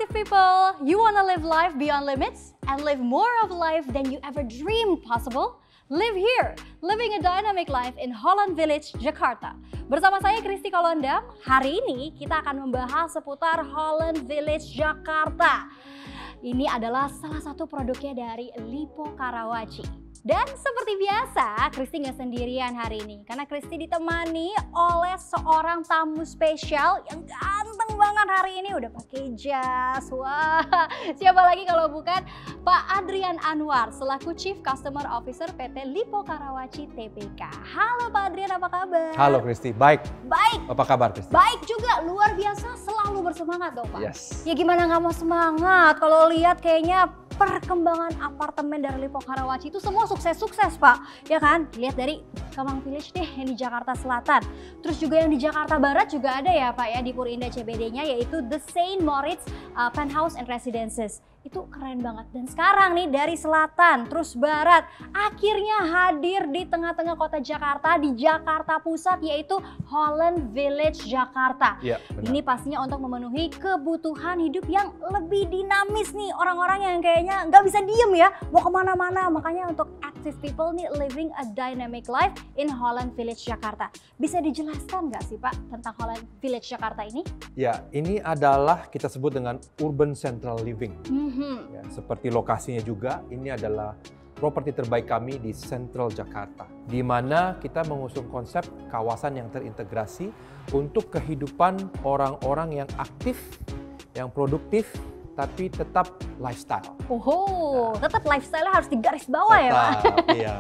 Active people, you wanna live life beyond limits and live more of life than you ever dreamed possible? Live here, living a dynamic life in Holland Village, Jakarta. Bersama saya Kristi Kolondam, hari ini kita akan membahas seputar Holland Village, Jakarta. Ini adalah salah satu produknya dari Lippo Karawaci. Dan seperti biasa, Kristi nggak sendirian hari ini. Karena Kristi ditemani oleh seorang tamu spesial yang ganteng banget hari ini. Udah pakai jas. Wah, siapa lagi kalau bukan Pak Adrian Anwar selaku Chief Customer Officer PT Lippo Karawaci Tbk. Halo Pak Adrian, apa kabar? Halo Kristi, baik. Baik. Apa kabar Kristi? Baik juga, luar biasa, selalu bersemangat dong Pak. Yes. Ya gimana nggak mau semangat kalau lihat kayaknya perkembangan apartemen dari Lippo Karawaci itu semua sukses-sukses Pak, ya kan? Lihat dari Kemang Village deh yang di Jakarta Selatan. Terus juga yang di Jakarta Barat juga ada ya Pak ya di Purinda CBD-nya, yaitu The Saint Moritz Penthouse and Residences. Itu keren banget. Dan sekarang nih dari selatan terus barat akhirnya hadir di tengah-tengah kota Jakarta, di Jakarta Pusat, yaitu Holland Village Jakarta. Ya, ini pastinya untuk memenuhi kebutuhan hidup yang lebih dinamis nih, orang-orang yang kayaknya nggak bisa diem ya, mau kemana-mana. Makanya untuk active people nih, living a dynamic life in Holland Village Jakarta. Bisa dijelaskan nggak sih Pak tentang Holland Village Jakarta ini? Ya, ini adalah kita sebut dengan urban central living. Ya, seperti lokasinya juga, ini adalah properti terbaik kami di Central Jakarta, di mana kita mengusung konsep kawasan yang terintegrasi untuk kehidupan orang-orang yang aktif, yang produktif, tapi tetap lifestyle. Tetap lifestyle-nya harus digaris bawah ya Pak? Iya.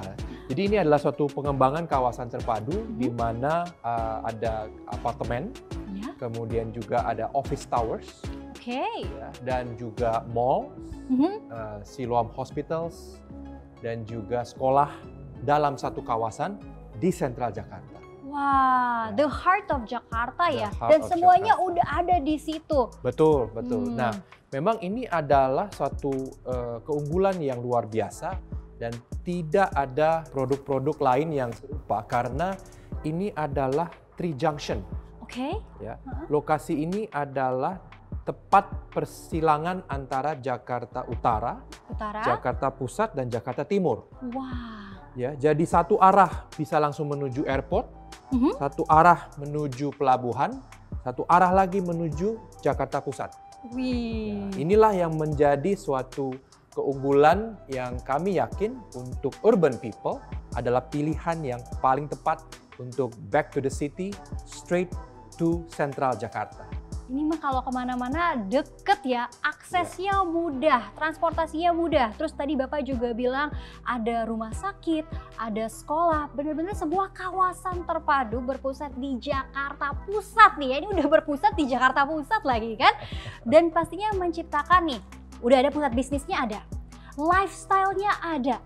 Jadi ini adalah suatu pengembangan kawasan terpadu di mana ada apartemen, kemudian juga ada office towers, ya, dan juga mall, Siloam Hospitals, dan juga sekolah dalam satu kawasan di Sentral Jakarta. Wah, the heart of Jakarta ya, dan semuanya udah ada di situ. Betul, betul. Nah, memang ini adalah suatu keunggulan yang luar biasa dan tidak ada produk-produk lain yang serupa karena ini adalah Tri Junction. Ya, lokasi ini adalah tepat persilangan antara Jakarta Utara, Jakarta Pusat, dan Jakarta Timur. Ya, jadi satu arah bisa langsung menuju airport, satu arah menuju pelabuhan, satu arah lagi menuju Jakarta Pusat. Ya, inilah yang menjadi suatu keunggulan yang kami yakin untuk urban people adalah pilihan yang paling tepat untuk back to the city, straight to Central Jakarta. Ini mah kalau kemana-mana deket ya, aksesnya mudah, transportasinya mudah. Terus tadi Bapak juga bilang ada rumah sakit, ada sekolah, benar-benar sebuah kawasan terpadu berpusat di Jakarta Pusat nih ya. Ini udah berpusat di Jakarta Pusat lagi kan. Dan pastinya menciptakan nih, udah ada pusat bisnisnya ada, lifestyle-nya ada,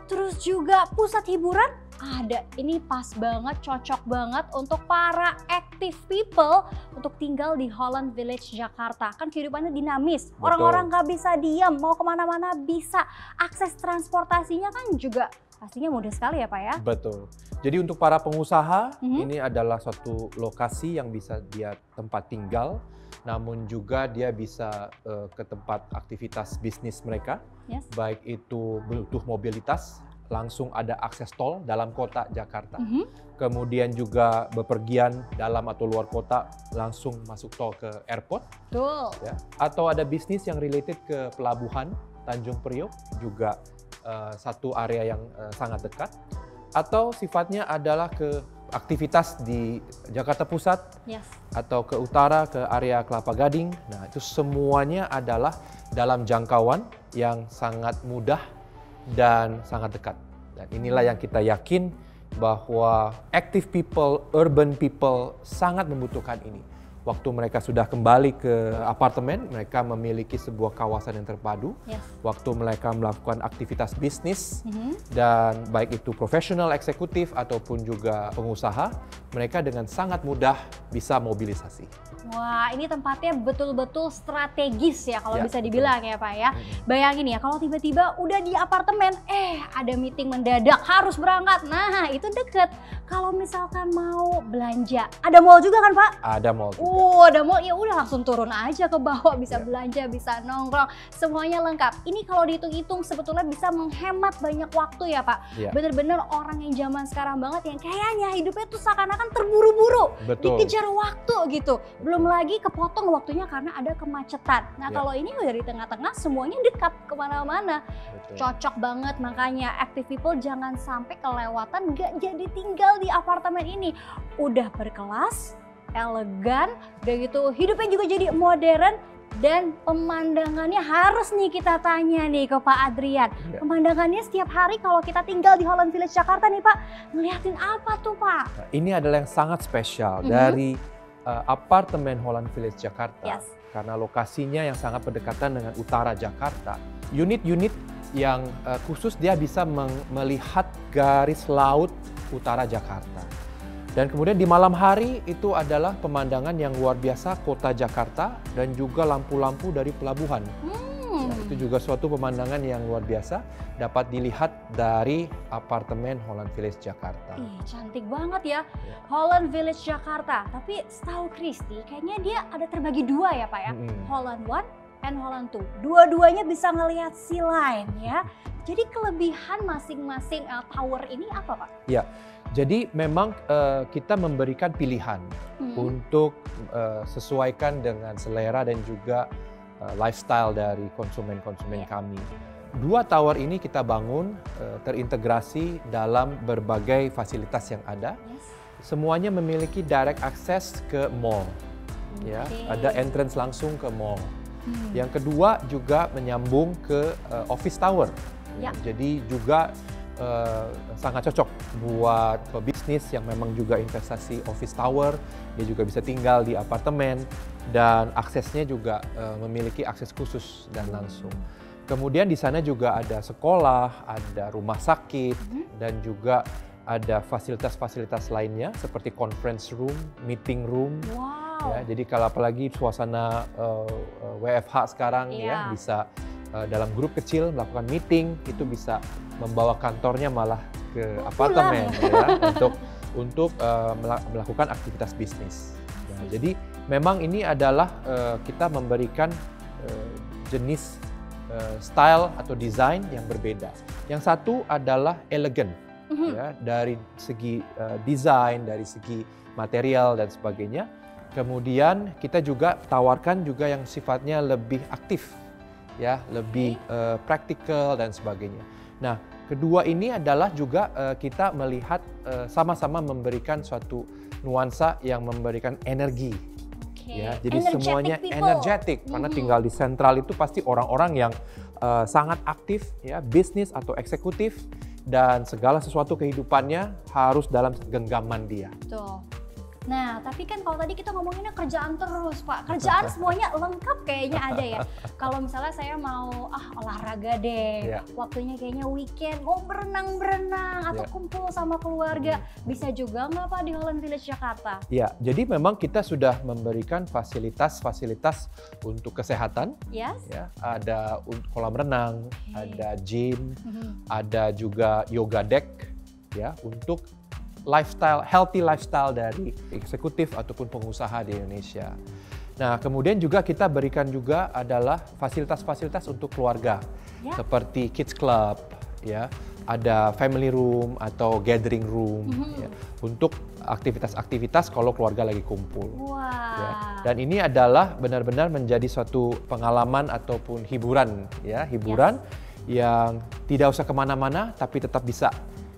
terus juga pusat hiburan ada. Ini pas banget, cocok banget untuk para active people untuk tinggal di Holland Village Jakarta. Kan kehidupannya dinamis, orang-orang nggak bisa diam, mau kemana-mana bisa. Akses transportasinya kan juga pastinya mudah sekali ya Pak ya? Betul. Jadi untuk para pengusaha, ini adalah suatu lokasi yang bisa dia tempat tinggal, namun juga dia bisa ke tempat aktivitas bisnis mereka, baik itu butuh mobilitas, langsung ada akses tol dalam kota Jakarta. Kemudian juga bepergian dalam atau luar kota langsung masuk tol ke airport. Ya. Atau ada bisnis yang related ke pelabuhan Tanjung Priok, juga satu area yang sangat dekat. Atau sifatnya adalah ke aktivitas di Jakarta Pusat, atau ke utara, ke area Kelapa Gading. Nah, itu semuanya adalah dalam jangkauan yang sangat mudah dan sangat dekat. Dan inilah yang kita yakin bahwa active people, urban people sangat membutuhkan ini. Waktu mereka sudah kembali ke apartemen, mereka memiliki sebuah kawasan yang terpadu. Waktu mereka melakukan aktivitas bisnis, dan baik itu profesional, eksekutif, ataupun juga pengusaha, mereka dengan sangat mudah bisa mobilisasi. Wah, ini tempatnya betul-betul strategis ya kalau bisa dibilang ya Pak ya. Bayangin ya, kalau tiba-tiba udah di apartemen, ada meeting mendadak harus berangkat. Nah, itu deket. Kalau misalkan mau belanja, ada mall juga kan Pak? Ada mall juga. Udah mau ya udah langsung turun aja ke bawah, bisa belanja, bisa nongkrong, semuanya lengkap. Ini kalau dihitung-hitung sebetulnya bisa menghemat banyak waktu ya Pak. Bener-bener orang yang zaman sekarang banget yang kayaknya hidupnya tuh seakan-akan terburu-buru, dikejar waktu gitu. Belum lagi kepotong waktunya karena ada kemacetan. Nah kalau ini udah di tengah-tengah, semuanya dekat kemana-mana. Cocok banget, makanya active people jangan sampai kelewatan gak jadi tinggal di apartemen ini. Udah berkelas, elegan, udah gitu hidupnya juga jadi modern, dan pemandangannya harus nih kita tanya nih ke Pak Adrian. Pemandangannya setiap hari kalau kita tinggal di Holland Village Jakarta nih Pak, ngeliatin apa tuh Pak? Nah, ini adalah yang sangat spesial dari apartemen Holland Village Jakarta. Karena lokasinya yang sangat berdekatan dengan utara Jakarta. Unit-unit yang khusus dia bisa melihat garis laut utara Jakarta. Dan kemudian di malam hari itu adalah pemandangan yang luar biasa kota Jakarta dan juga lampu-lampu dari pelabuhan. Ya, itu juga suatu pemandangan yang luar biasa dapat dilihat dari apartemen Holland Village Jakarta. Cantik banget ya, Holland Village Jakarta. Tapi setahu Christy kayaknya dia ada terbagi dua ya Pak ya, Holland One and Holland Two. Dua-duanya bisa ngelihat sea line ya. Jadi kelebihan masing-masing tower ini apa Pak? Ya, jadi memang kita memberikan pilihan untuk sesuaikan dengan selera dan juga lifestyle dari konsumen-konsumen kami. Dua tower ini kita bangun terintegrasi dalam berbagai fasilitas yang ada. Semuanya memiliki direct access ke mall. Ya, ada entrance langsung ke mall. Yang kedua juga menyambung ke office tower. Jadi juga sangat cocok buat pebisnis yang memang juga investasi office tower. Dia juga bisa tinggal di apartemen dan aksesnya juga memiliki akses khusus dan langsung. Kemudian di sana juga ada sekolah, ada rumah sakit, dan juga ada fasilitas-fasilitas lainnya seperti conference room, meeting room. Ya, jadi kalau apalagi suasana WFH sekarang ya bisa dalam grup kecil melakukan meeting, itu bisa membawa kantornya malah ke apartemen ya, untuk melakukan aktivitas bisnis. Nah, jadi memang ini adalah kita memberikan jenis style atau desain yang berbeda. Yang satu adalah elegan ya, dari segi desain, dari segi material dan sebagainya. Kemudian kita juga tawarkan juga yang sifatnya lebih aktif, ya, lebih praktikal dan sebagainya. Nah, kedua ini adalah juga kita melihat sama-sama memberikan suatu nuansa yang memberikan energi. Ya, jadi semuanya energetik karena tinggal di sentral itu pasti orang-orang yang sangat aktif, ya, bisnis atau eksekutif, dan segala sesuatu kehidupannya harus dalam genggaman dia. Betul. Nah, tapi kan kalau tadi kita ngomonginnya kerjaan terus, Pak. Kerjaan semuanya lengkap kayaknya ada ya. Kalau misalnya saya mau olahraga deh, waktunya kayaknya weekend, mau berenang-berenang atau kumpul sama keluarga, bisa juga nggak Pak di Holland Village Jakarta? Ya, jadi memang kita sudah memberikan fasilitas-fasilitas untuk kesehatan. Ya, ada kolam renang, ada gym, ada juga yoga deck, ya, untuk lifestyle, healthy lifestyle dari eksekutif ataupun pengusaha di Indonesia. Nah, kemudian juga kita berikan juga adalah fasilitas-fasilitas untuk keluarga, seperti kids club, ya, ada family room atau gathering room, ya, untuk aktivitas-aktivitas kalau keluarga lagi kumpul. Ya. Dan ini adalah benar-benar menjadi suatu pengalaman ataupun hiburan, ya, hiburan yang tidak usah kemana-mana tapi tetap bisa,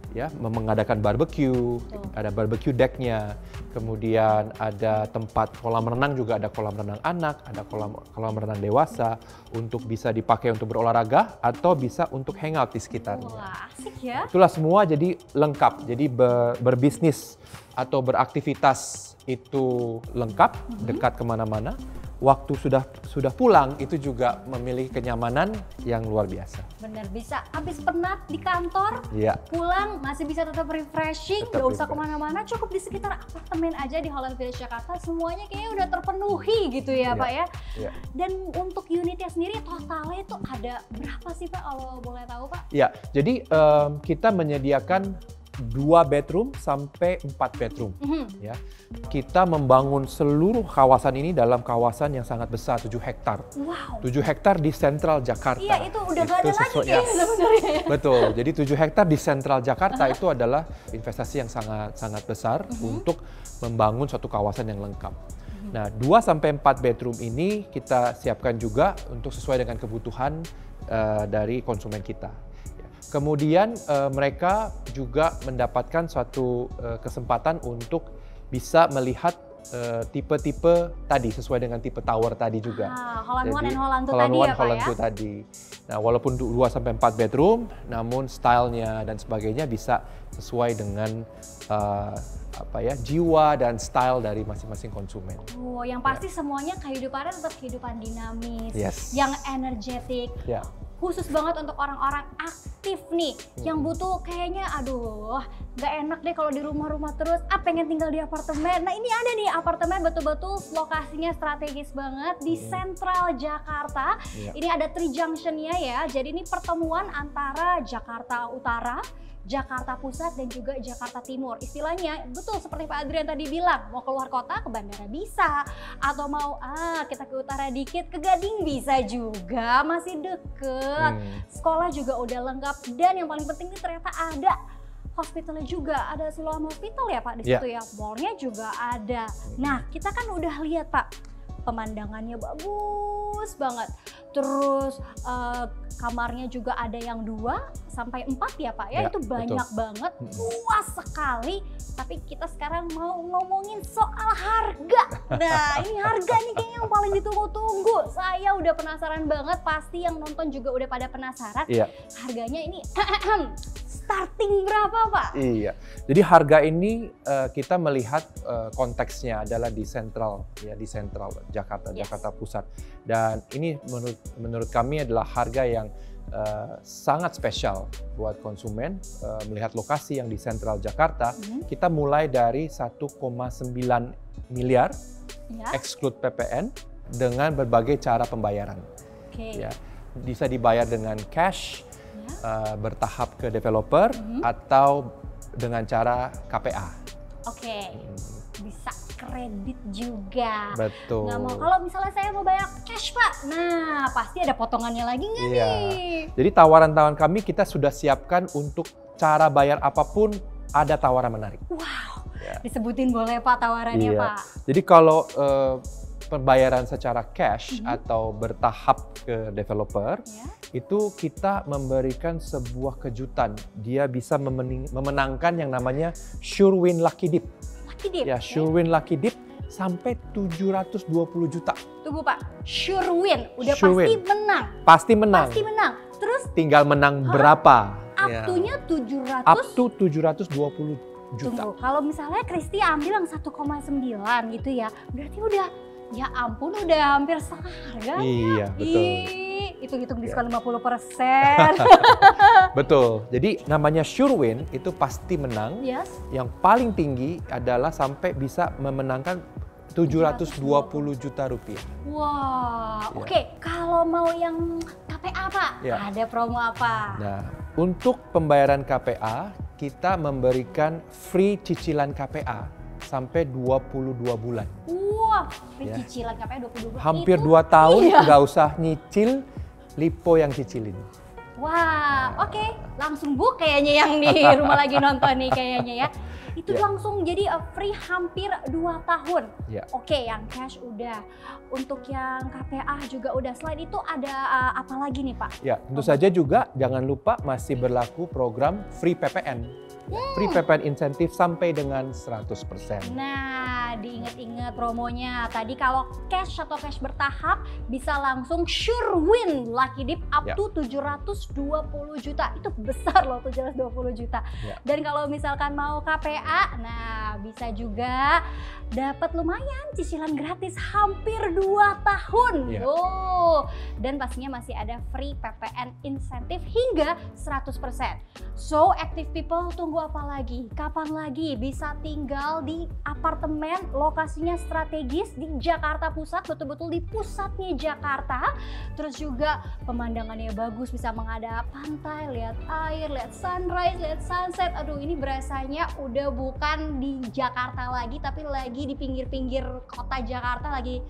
ya, mengadakan barbecue, ada barbecue decknya, kemudian ada tempat kolam renang, juga ada kolam renang anak, ada kolam renang dewasa untuk bisa dipakai untuk berolahraga atau bisa untuk hangout di sekitarnya. Wah, asik ya. Itulah semua jadi lengkap, jadi berbisnis atau beraktivitas itu lengkap, dekat kemana-mana. Waktu sudah pulang itu juga memiliki kenyamanan yang luar biasa. Bener, bisa habis penat di kantor, pulang masih bisa tetap refreshing, nggak usah kemana-mana, cukup di sekitar apartemen aja di Holland Village Jakarta, semuanya kayaknya udah terpenuhi gitu ya Pak ya. Dan untuk unitnya sendiri totalnya itu ada berapa sih Pak kalau boleh tahu Pak? Ya, jadi kita menyediakan 2 bedroom sampai 4 bedroom. Ya. Kita membangun seluruh kawasan ini dalam kawasan yang sangat besar, 7 hektar. Wow. 7 hektar di sentral Jakarta. Iya, itu udah gak ada lagi ya. sebenarnya. Betul. Jadi 7 hektar di sentral Jakarta itu adalah investasi yang sangat besar untuk membangun suatu kawasan yang lengkap. Nah, 2 sampai 4 bedroom ini kita siapkan juga untuk sesuai dengan kebutuhan dari konsumen kita. Kemudian mereka juga mendapatkan suatu kesempatan untuk bisa melihat tipe-tipe tadi sesuai dengan tipe tower tadi juga. Holland One and Holland Two Holland tadi One, ya Pak Holland ya? Two tadi. Nah, walaupun 2 sampai 4 bedroom, namun stylenya dan sebagainya bisa sesuai dengan jiwa dan style dari masing-masing konsumen. Oh, yang pasti semuanya kehidupannya tetap kehidupan dinamis, yang energetik. Khusus banget untuk orang-orang aktif nih, yang butuh kayaknya aduh gak enak deh kalau di rumah-rumah terus, pengen tinggal di apartemen. Nah ini ada nih apartemen betul-betul lokasinya strategis banget di sentral Jakarta. Ini ada 3 junctionnya ya, jadi ini pertemuan antara Jakarta Utara, Jakarta Pusat dan juga Jakarta Timur. Istilahnya betul seperti Pak Adrian tadi bilang, mau keluar kota ke bandara bisa, atau mau kita ke utara dikit ke Gading bisa juga, masih deket. Sekolah juga udah lengkap dan yang paling penting ini ternyata ada hospitalnya juga, ada Siloam Hospital ya Pak di situ ya. Mallnya juga ada. Nah, kita kan udah lihat Pak, pemandangannya bagus banget. Terus kamarnya juga ada yang 2 sampai 4 ya Pak ya, itu banyak banget, luas sekali. Tapi kita sekarang mau ngomongin soal harga. Nah ini harga nih kayaknya yang paling ditunggu-tunggu. Saya udah penasaran banget, pasti yang nonton juga udah pada penasaran. Harganya ini starting berapa Pak? Iya, jadi harga ini kita melihat konteksnya adalah di sentral Jakarta, Jakarta Pusat. Dan ini menurut kami adalah harga yang sangat spesial buat konsumen. Melihat lokasi yang di sentral Jakarta, kita mulai dari 1,9 miliar exclude PPN dengan berbagai cara pembayaran. Bisa dibayar dengan cash, bertahap ke developer, atau dengan cara KPA. Bisa kredit juga. Betul. Nggak mau, kalau misalnya saya mau bayar cash Pak, nah pasti ada potongannya lagi nggak nih? Jadi tawaran-tawaran kami kita sudah siapkan untuk cara bayar apapun, ada tawaran menarik. Wow, disebutin boleh Pak tawarannya Pak? Jadi kalau pembayaran secara cash atau bertahap ke developer, itu kita memberikan sebuah kejutan. Dia bisa memenangkan yang namanya Sure Win Lucky Dip. Sure Win Lucky Dip sampai 720 juta. Tunggu Pak, Sure Win, udah pasti menang? Pasti menang. Pasti menang. Terus? Tinggal menang berapa? Up-to-nya 700? Up to 720 juta. Tunggu, kalau misalnya Kristi ambil yang 1,9 gitu ya, berarti udah, ya ampun udah hampir setengah harganya. Iya, betul. Hitung-hitung diskon 50%. Betul. Jadi namanya Sure Win itu pasti menang. Yang paling tinggi adalah sampai bisa memenangkan 720 juta rupiah. Wah, oke. Kalau mau yang KPA Pak, ada promo apa? Nah, untuk pembayaran KPA, kita memberikan free cicilan KPA sampai 22 bulan. Wah, free cicilan KPA 22 bulan. Hampir 2 tahun nggak usah nyicil, Lipo yang cicilin. Wah, oke. Langsung book kayaknya yang di rumah lagi nonton nih kayaknya ya. Itu langsung jadi free hampir 2 tahun. Oke, yang cash udah. Untuk yang KPA juga udah. Selain itu ada apa lagi nih Pak? Ya, tentu saja juga jangan lupa masih berlaku program free PPN. Free PPN insentif sampai dengan 100%. Nah, diingat-ingat promonya. Tadi kalau cash atau cash bertahap bisa langsung Sure Win Lucky Dip up to 720 juta. Itu besar loh 720 juta. Dan kalau misalkan mau KPA BCA. Nah, bisa juga dapat lumayan cicilan gratis hampir 2 tahun. Dan pastinya masih ada free PPN insentif hingga 100%. So, active people tunggu apa lagi? Kapan lagi bisa tinggal di apartemen lokasinya strategis di Jakarta Pusat, betul-betul di pusatnya Jakarta. Terus juga pemandangannya bagus, bisa menghadap pantai, lihat air, lihat sunrise, lihat sunset. Aduh, ini berasanya udah bukan di Jakarta lagi, tapi lagi di pinggir-pinggir kota Jakarta, lagi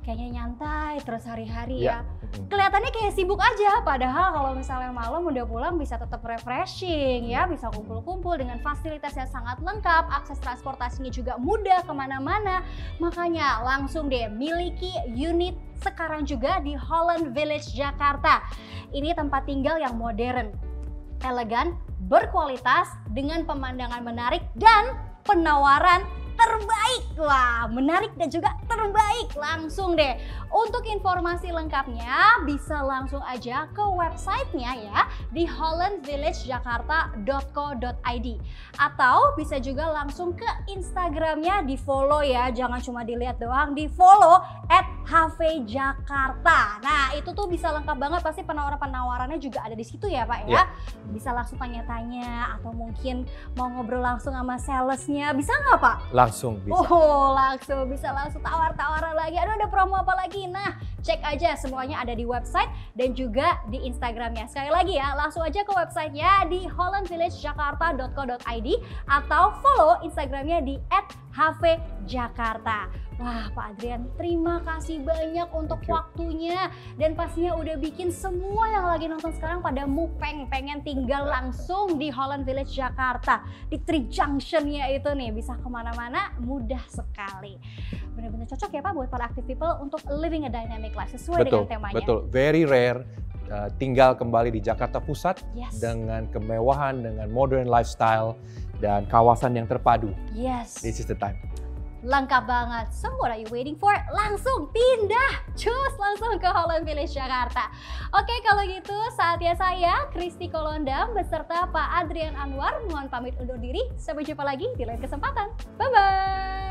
kayaknya nyantai terus hari-hari ya. Kelihatannya kayak sibuk aja, padahal kalau misalnya malam udah pulang bisa tetap refreshing ya, bisa kumpul-kumpul dengan fasilitas yang sangat lengkap, akses transportasinya juga mudah kemana-mana. Makanya langsung deh miliki unit sekarang juga di Holland Village Jakarta. Ini tempat tinggal yang modern, elegan, berkualitas, dengan pemandangan menarik dan penawaran terbaik. Wah, menarik dan juga terbaik. Langsung deh, untuk informasi lengkapnya bisa langsung aja ke websitenya ya, di hollandvillagejakarta.co.id, atau bisa juga langsung ke Instagramnya, di follow ya, jangan cuma dilihat doang, di follow @hvjakarta. Nah, itu tuh bisa lengkap banget, pasti penawaran-penawarannya juga ada di situ ya Pak ya. Bisa langsung tanya-tanya, atau mungkin mau ngobrol langsung sama salesnya, bisa nggak Pak? Langsung bisa. Langsung bisa langsung tawar-tawaran lagi. Aduh, ada promo apa lagi? Nah, cek aja semuanya ada di website dan juga di Instagramnya. Sekali lagi ya, langsung aja ke websitenya di hollandvillagejakarta.co.id atau follow Instagramnya di @hvjakarta. Wah, Pak Adrian, terima kasih banyak untuk waktunya, dan pastinya udah bikin semua yang lagi nonton sekarang pada mupeng, pengen tinggal langsung di Holland Village Jakarta, di Tri Junction-nya itu nih, bisa kemana-mana mudah sekali. Benar-benar cocok ya Pak buat para active people untuk living a dynamic life sesuai dengan temanya. Betul, very rare tinggal kembali di Jakarta Pusat dengan kemewahan, dengan modern lifestyle dan kawasan yang terpadu. This is the time. Lengkap banget. So what are you waiting for? Langsung pindah, cus langsung ke Holland Village Jakarta. Oke, kalau gitu saatnya saya, Kristi Kolondam, beserta Pak Adrian Anwar, mohon pamit undur diri. Sampai jumpa lagi di lain kesempatan. Bye-bye.